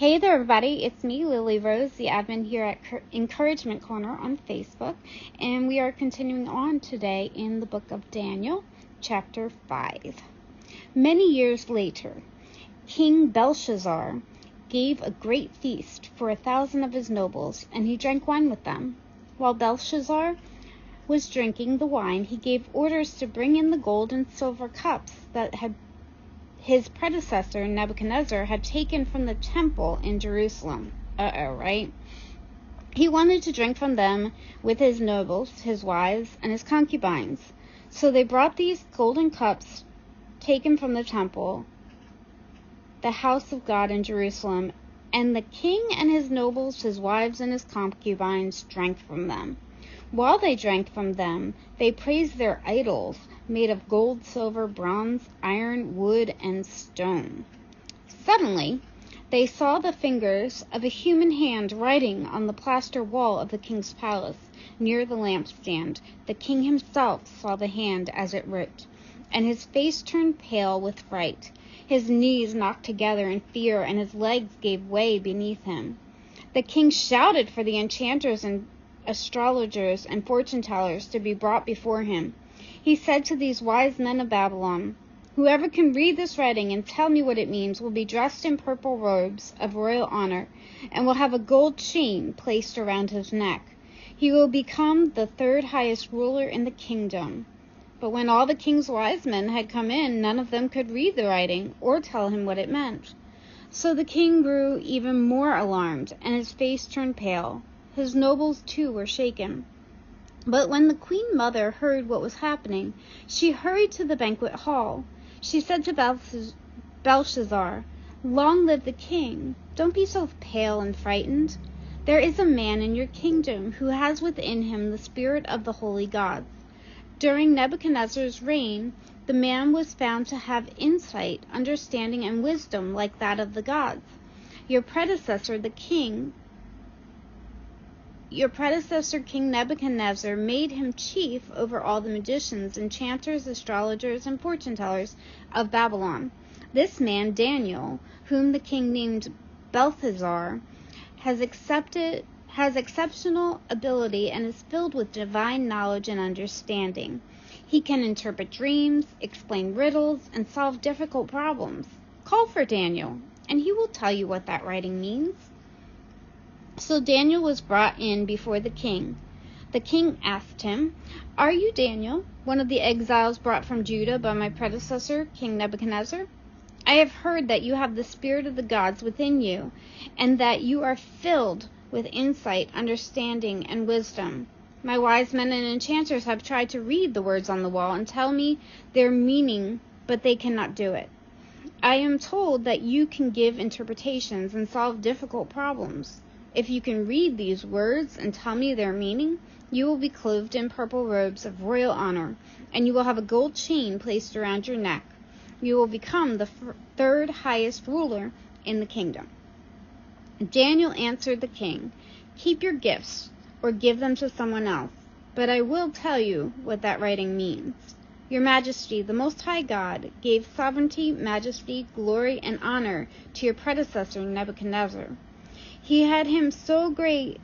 Hey there, everybody. It's me, Lily Rose, the admin here at Encouragement Corner on Facebook, and we are continuing on today in the book of Daniel, chapter 5. Many years later, King Belshazzar gave a great feast for 1,000 of his nobles, and he drank wine with them. While Belshazzar was drinking the wine, he gave orders to bring in the gold and silver cups that his predecessor Nebuchadnezzar had taken from the temple in Jerusalem. Right? He wanted to drink from them with his nobles, his wives, and his concubines. So they brought these golden cups taken from the temple, the house of God in Jerusalem, and the king and his nobles, his wives, and his concubines drank from them. While they drank from them, they praised their idols, made of gold, silver, bronze, iron, wood, and stone. Suddenly, they saw the fingers of a human hand writing on the plaster wall of the king's palace, near the lampstand. The king himself saw the hand as it wrote, and his face turned pale with fright. His knees knocked together in fear, and his legs gave way beneath him. The king shouted for the enchanters and astrologers and fortune-tellers to be brought before him. He said to these wise men of Babylon, "Whoever can read this writing and tell me what it means will be dressed in purple robes of royal honor and will have a gold chain placed around his neck. He will become the third highest ruler in the kingdom." But when all the king's wise men had come in, none of them could read the writing or tell him what it meant. So the king grew even more alarmed, and his face turned pale. His nobles, too, were shaken. But when the queen mother heard what was happening, she hurried to the banquet hall. She said to Belshazzar, "Long live the king! Don't be so pale and frightened. There is a man in your kingdom who has within him the spirit of the holy gods. During Nebuchadnezzar's reign, the man was found to have insight, understanding, and wisdom like that of the gods. Your predecessor, King Nebuchadnezzar, made him chief over all the magicians, enchanters, astrologers, and fortune-tellers of Babylon. This man, Daniel, whom the king named Belteshazzar, has exceptional ability and is filled with divine knowledge and understanding. He can interpret dreams, explain riddles, and solve difficult problems. Call for Daniel, and he will tell you what that writing means." So Daniel was brought in before the king. The king asked him, "Are you Daniel, one of the exiles brought from Judah by my predecessor, King Nebuchadnezzar? I have heard that you have the spirit of the gods within you, and that you are filled with insight, understanding, and wisdom. My wise men and enchanters have tried to read the words on the wall and tell me their meaning, but they cannot do it. I am told that you can give interpretations and solve difficult problems. If you can read these words and tell me their meaning, you will be clothed in purple robes of royal honor, and you will have a gold chain placed around your neck. You will become the third highest ruler in the kingdom." Daniel answered the king, "Keep your gifts, or give them to someone else, but I will tell you what that writing means. Your Majesty, the Most High God, gave sovereignty, majesty, glory, and honor to your predecessor Nebuchadnezzar. He made him so great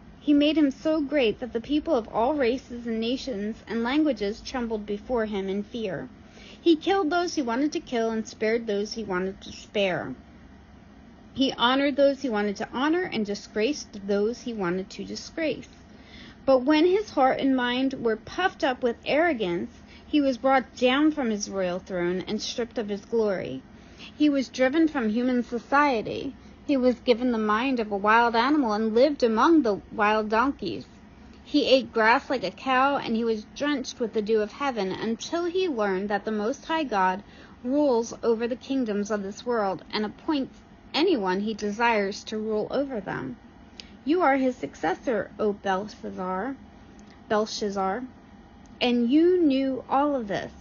that the people of all races and nations and languages trembled before him in fear. He killed those he wanted to kill and spared those he wanted to spare. He honored those he wanted to honor and disgraced those he wanted to disgrace. But when his heart and mind were puffed up with arrogance, he was brought down from his royal throne and stripped of his glory. He was driven from human society. He was given the mind of a wild animal and lived among the wild donkeys. He ate grass like a cow, and he was drenched with the dew of heaven until he learned that the Most High God rules over the kingdoms of this world and appoints anyone he desires to rule over them. You are his successor, O Belshazzar, and you knew all of this,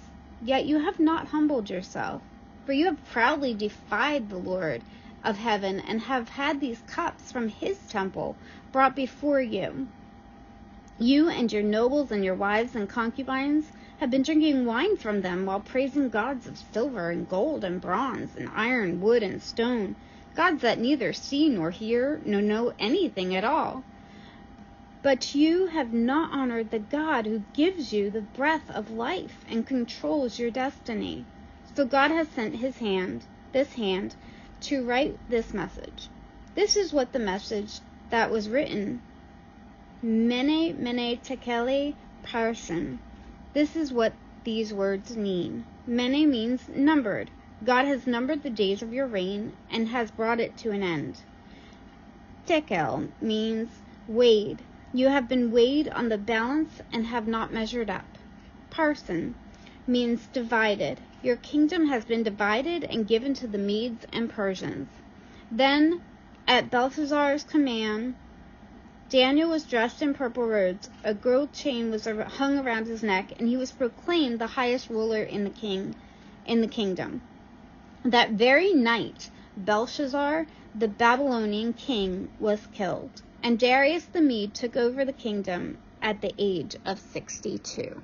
yet you have not humbled yourself, for you have proudly defied the Lord of heaven and have had these cups from his temple brought before you. You and your nobles and your wives and concubines have been drinking wine from them while praising gods of silver and gold and bronze and iron, wood and stone, gods that neither see nor hear nor know anything at all. But you have not honored the God who gives you the breath of life and controls your destiny. So God has sent this hand, to write this message. This is what the message that was written. Mene, mene, tekele, parsin. This is what these words mean. Mene means numbered. God has numbered the days of your reign and has brought it to an end. Tekel means weighed. You have been weighed on the balance and have not measured up. Parsin means divided. Your kingdom has been divided and given to the Medes and Persians. Then, at Belshazzar's command, Daniel was dressed in purple robes. A gold chain was hung around his neck, and he was proclaimed the highest ruler in the kingdom. That very night, Belshazzar, the Babylonian king, was killed, and Darius the Mede took over the kingdom at the age of 62.